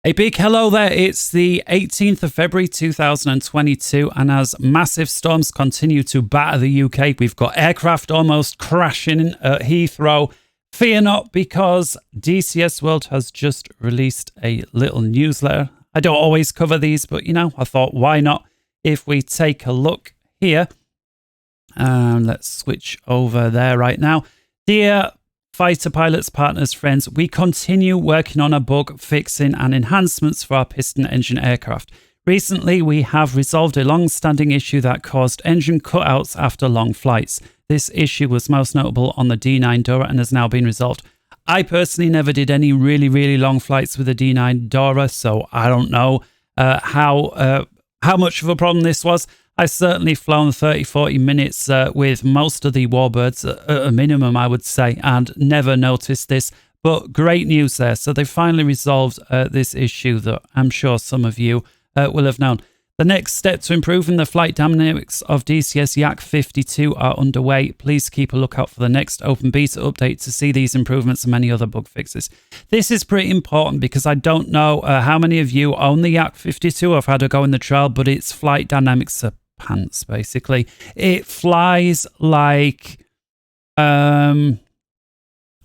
A big hello there. It's the 18th of February 2022, and as massive storms continue to batter the UK, we've got aircraft almost crashing at Heathrow. Fear not, because DCS World has just released a little newsletter. I don't always cover these, but I thought, why not? If we take a look here, let's switch over there right now. Dear fighter pilots, partners, friends, we continue working on a bug fixing and enhancements for our piston engine aircraft. Recently, we have resolved a long-standing issue that caused engine cutouts after long flights. This issue was most notable on the D9 Dora and has now been resolved. I personally never did any really long flights with the D9 Dora, so I don't know how much of a problem this was. I've certainly flown 30-40 minutes with most of the warbirds, at a minimum, I would say, and never noticed this. But great news there. So they finally resolved this issue that I'm sure some of you will have known. The next step to improving the flight dynamics of DCS Yak 52 are underway. Please keep a lookout for the next open beta update to see these improvements and many other bug fixes. This is pretty important because I don't know how many of you own the Yak 52 or have had a go in the trial, but its flight dynamics are pants, basically. It flies like, well,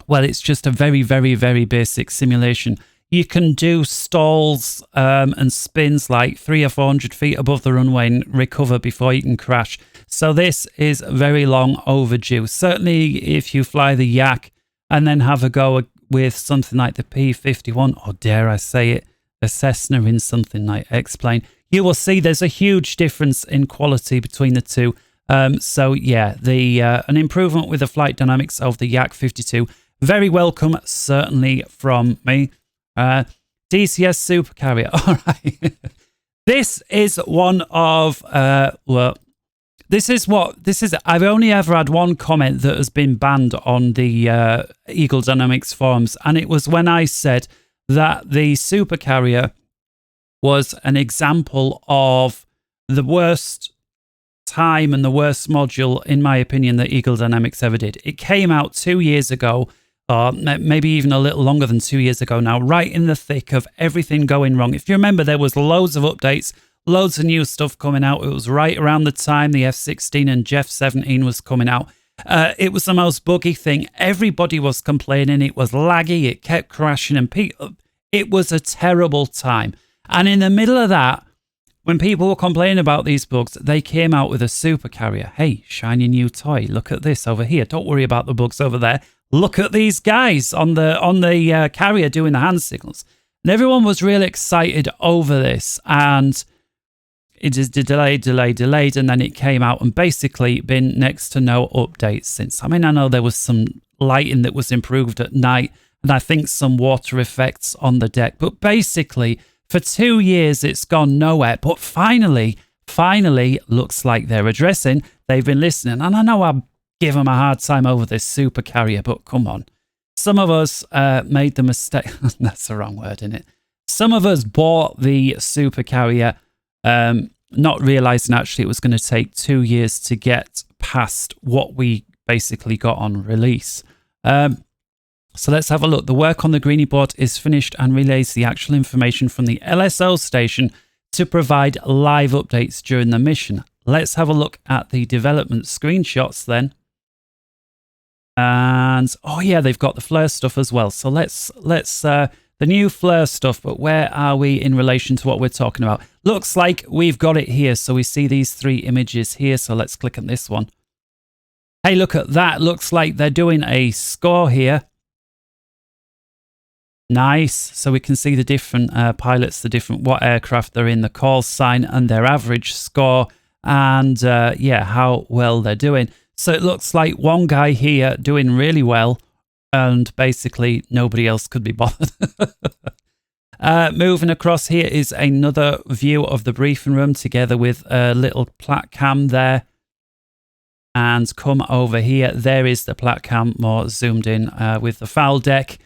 it's just a very basic simulation. You can do stalls and spins like 300 or 400 feet above the runway and recover before you can crash. So this is very long overdue. Certainly if you fly the Yak and then have a go with something like the P-51, or dare I say it, a Cessna in something like X-Plane, you will see there's a huge difference in quality between the two. So yeah, an improvement with the flight dynamics of the Yak 52, very welcome, certainly from me. DCS Supercarrier. All right. This is one of, I've only ever had one comment that has been banned on the Eagle Dynamics forums, and it was when I said that the Supercarrier was an example of the worst time and the worst module, in my opinion, that Eagle Dynamics ever did. It came out 2 years ago, or maybe even a little longer than 2 years ago now, right in the thick of everything going wrong. If you remember, there was loads of updates, loads of new stuff coming out. It was right around the time the F-16 and Jeff 17 was coming out. It was the most buggy thing. Everybody was complaining. It was laggy. It kept crashing, and it was a terrible time. And in the middle of that, when people were complaining about these bugs, they came out with a Supercarrier. Hey, shiny new toy. Look at this over here. Don't worry about the bugs over there. Look at these guys on the carrier doing the hand signals. And everyone was really excited over this. And it is delayed, and then it came out and basically been next to no updates since. I mean, I know there was some lighting that was improved at night, and I think some water effects on the deck. But basically, for 2 years, it's gone nowhere. But finally, looks like they're addressing. They've been listening. And I know I give them a hard time over this Supercarrier, but come on. Some of us made the mistake. That's the wrong word, isn't it? Some of us bought the Supercarrier, not realizing actually it was going to take 2 years to get past what we basically got on release. So let's have a look. The work on the Greenie board is finished and relays the actual information from the LSO station to provide live updates during the mission. Let's have a look at the development screenshots then. And oh yeah, they've got the flare stuff as well. So let's the new flare stuff, but where are we in relation to what we're talking about? Looks like we've got it here. So we see these 3 images here. So let's click on this one. Hey, look at that. Looks like they're doing a score here. Nice. So we can see the different pilots, what aircraft they're in, the call sign and their average score, and yeah, how well they're doing. So it looks like one guy here doing really well, and basically nobody else could be bothered. Moving across here is another view of the briefing room together with a little plat cam there. And come over here. There is the plat cam more zoomed in with the foul deck.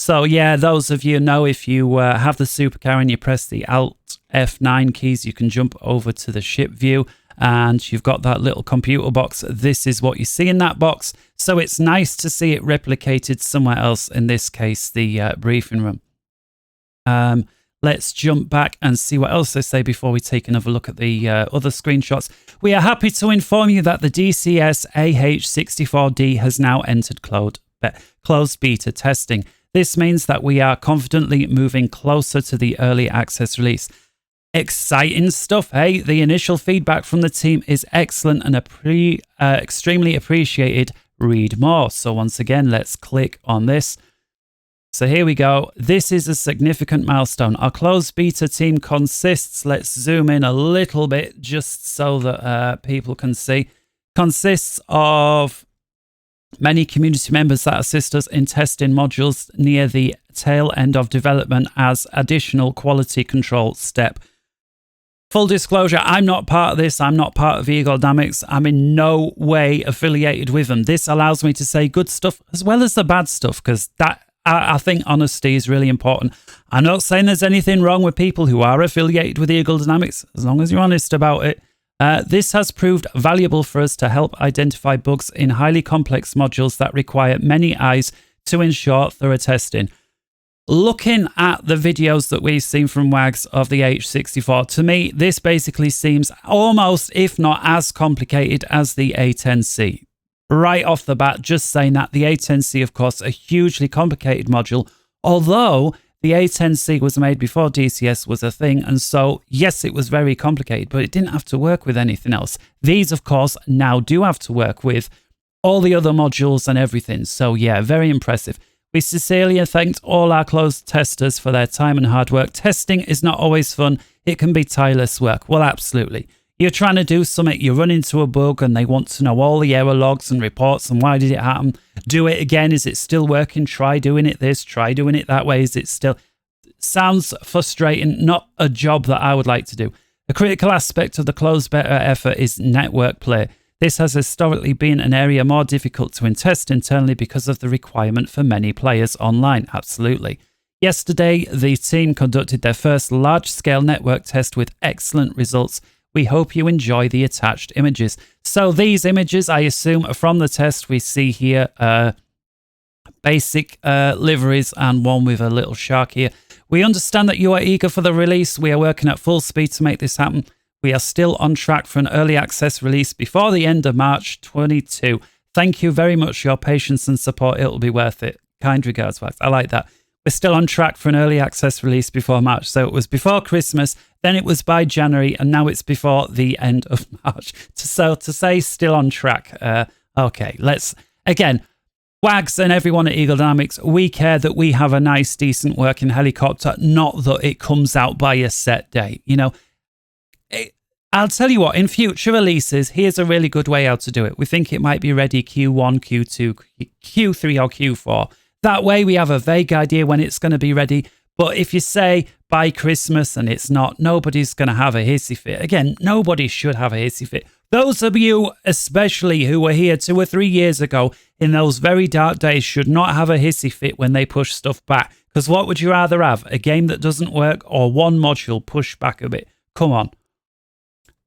So yeah, those of you know, if you have the Supercarrier and you press the Alt F9 keys, you can jump over to the ship view, and you've got that little computer box. This is what you see in that box. So it's nice to see it replicated somewhere else, in this case, the briefing room. Let's jump back and see what else they say before we take another look at the other screenshots. We are happy to inform you that the DCS AH64D has now entered closed beta testing. This means that we are confidently moving closer to the early access release. Exciting stuff, hey? The initial feedback from the team is excellent and extremely appreciated. Read more. So once again, let's click on this. So here we go. This is a significant milestone. Our closed beta team consists, let's zoom in a little bit just so that people can see, consists of many community members that assist us in testing modules near the tail end of development as additional quality control step. Full disclosure, I'm not part of this. I'm not part of Eagle Dynamics. I'm in no way affiliated with them. This allows me to say good stuff as well as the bad stuff, because that I think honesty is really important. I'm not saying there's anything wrong with people who are affiliated with Eagle Dynamics, as long as you're honest about it. This has proved valuable for us to help identify bugs in highly complex modules that require many eyes to ensure thorough testing. Looking at the videos that we've seen from WAGs of the H64, to me, this basically seems almost, if not as complicated as the A10C. Right off the bat, just saying that the A10C, of course, a hugely complicated module, although the A10C was made before DCS was a thing, and so, yes, it was very complicated, but it didn't have to work with anything else. These, of course, now do have to work with all the other modules and everything, so yeah, very impressive. We sincerely thanked all our closed testers for their time and hard work. Testing is not always fun. It can be tireless work. Well, absolutely. You're trying to do something, you run into a bug and they want to know all the error logs and reports and why did it happen. Do it again. Is it still working? Try doing it this, try doing it that way. Is it still... Sounds frustrating, not a job that I would like to do. A critical aspect of the closed beta effort is network play. This has historically been an area more difficult to test internally because of the requirement for many players online. Absolutely. Yesterday, the team conducted their first large-scale network test with excellent results. We hope you enjoy the attached images. So these images, I assume, are from the test. We see here basic liveries and one with a little shark here. We understand that you are eager for the release. We are working at full speed to make this happen. We are still on track for an early access release before the end of March 22. Thank you very much for your patience and support. It'll be worth it. Kind regards, Wax. I like that. We're still on track for an early access release before March. So it was before Christmas, then it was by January, and now it's before the end of March. So to say still on track, okay, let's, again, Wags and everyone at Eagle Dynamics, we care that we have a nice, decent working helicopter, not that it comes out by a set date. You know, I'll tell you what, in future releases, here's a really good way how to do it. We think it might be ready Q1, Q2, Q3 or Q4. That way we have a vague idea when it's going to be ready. But if you say by Christmas and it's not, nobody's going to have a hissy fit. Again, nobody should have a hissy fit. Those of you, especially who were here 2 or 3 years ago in those very dark days, should not have a hissy fit when they push stuff back. Because what would you rather have? A game that doesn't work or one module pushed back a bit? Come on.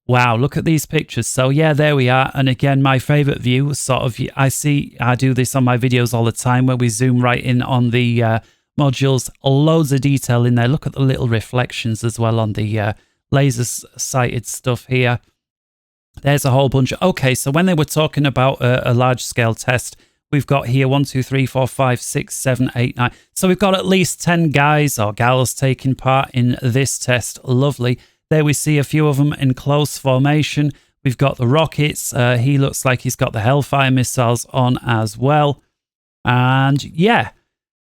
Wow, look at these pictures. So yeah, there we are. And again, my favorite view was sort of, I do this on my videos all the time where we zoom right in on the modules, loads of detail in there. Look at the little reflections as well on the laser sighted stuff here. There's a whole bunch. Okay, so when they were talking about a large scale test, we've got here 1, 2, 3, 4, 5, 6, 7, 8, 9. So we've got at least 10 guys or gals taking part in this test. Lovely. There we see a few of them in close formation. We've got the rockets. He looks like he's got the Hellfire missiles on as well. And yeah,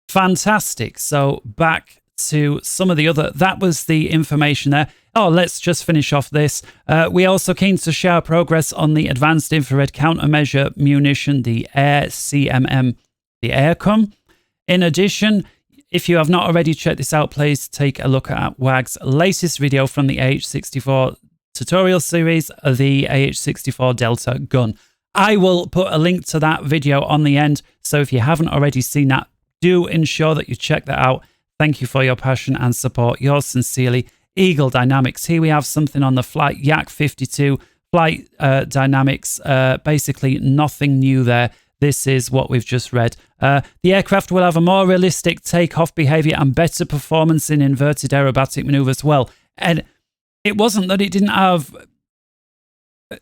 fantastic. So back to some of the other, that was the information there. Oh, let's just finish off this. We're also keen to share progress on the Advanced Infrared Countermeasure Munition, the Air CMM, the AirCom. In addition, if you have not already checked this out, please take a look at WAG's latest video from the AH64 tutorial series, the AH64 Delta gun. I will put a link to that video on the end, so if you haven't already seen that, do ensure that you check that out. Thank you for your passion and support. Yours sincerely, Eagle Dynamics. Here we have something on the Flight Yak 52 flight dynamics. Basically nothing new there. this is what we've just read. The aircraft will have a more realistic takeoff behavior and better performance in inverted aerobatic maneuvers. Well, and it wasn't that it didn't have...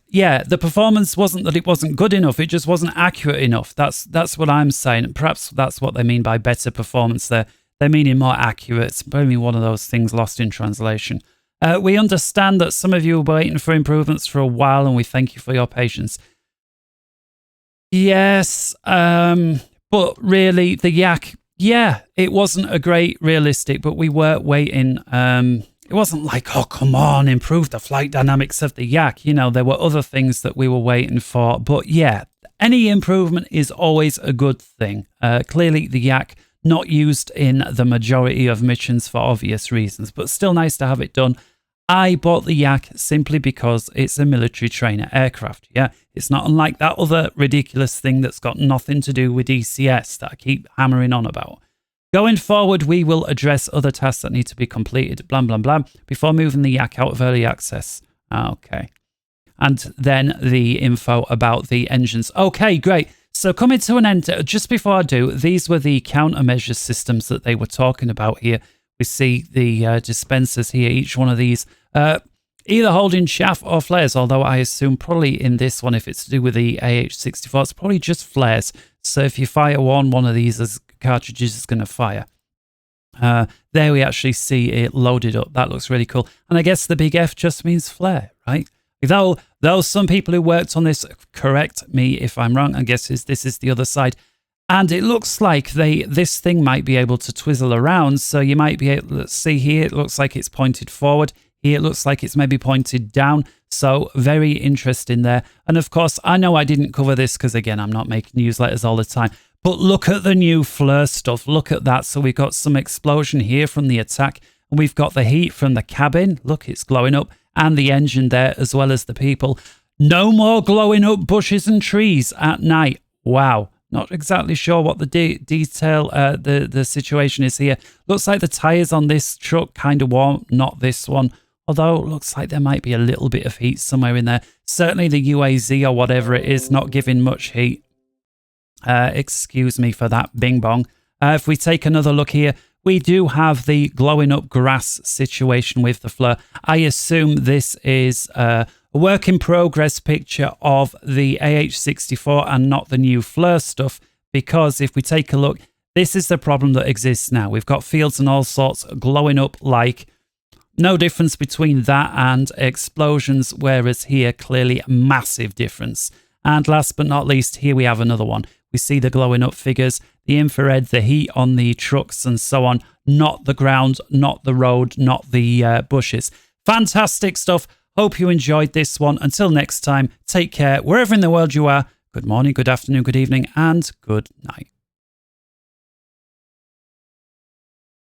Yeah, the performance wasn't that it wasn't good enough. It just wasn't accurate enough. That's what I'm saying. Perhaps that's what they mean by better performance there. They're meaning more accurate. It's probably one of those things lost in translation. We understand that some of you were waiting for improvements for a while, and we thank you for your patience. Yes, but really, the yak, yeah, it wasn't a great realistic, but we were waiting. It wasn't like, oh, come on, improve the flight dynamics of the yak. You know, there were other things that we were waiting for. But yeah, any improvement is always a good thing. Clearly, the yak not used in the majority of missions for obvious reasons, but still nice to have it done. I bought the yak simply because it's a military trainer aircraft. Yeah, it's not unlike that other ridiculous thing that's got nothing to do with DCS that I keep hammering on about. Going forward, we will address other tasks that need to be completed, blah, blah, blah, before moving the yak out of early access. Okay. And then the info about the engines. Okay, great. So coming to an end, just before I do, these were the countermeasure systems that they were talking about here. We see the dispensers here, each one of these, either holding chaff or flares, although I assume probably in this one, if it's to do with the AH-64, it's probably just flares. So if you fire one of these as cartridges, is going to fire. There we actually see it loaded up. That looks really cool. And I guess the big F just means flare, right? Though some people who worked on this, correct me if I'm wrong, I guess this is the other side. And it looks like this thing might be able to twizzle around. So you might be able to see here, it looks like it's pointed forward. Here it looks like it's maybe pointed down. So very interesting there. And of course, I know I didn't cover this because, again, I'm not making newsletters all the time. But look at the new flare stuff. Look at that. So we've got some explosion here from the attack. And we've got the heat from the cabin. Look, it's glowing up. And the engine there, as well as the people. No more glowing up bushes and trees at night. Wow. Not exactly sure what the detail, the situation is here. Looks like the tyres on this truck kind of warm, not this one. Although it looks like there might be a little bit of heat somewhere in there. Certainly the UAZ or whatever it is, not giving much heat. Excuse me for that bing bong. If we take another look here, we do have the glowing up grass situation with the flare. I assume this is a work in progress picture of the AH-64 and not the new flare stuff, because if we take a look, this is the problem that exists now. We've got fields and all sorts glowing up like no difference between that and explosions, whereas here clearly a massive difference. And last but not least, here we have another one. We see the glowing up figures, the infrared, the heat on the trucks and so on, not the ground, not the road, not the bushes. Fantastic stuff. Hope you enjoyed this one. Until next time, take care wherever in the world you are. Good morning, good afternoon, good evening, and good night.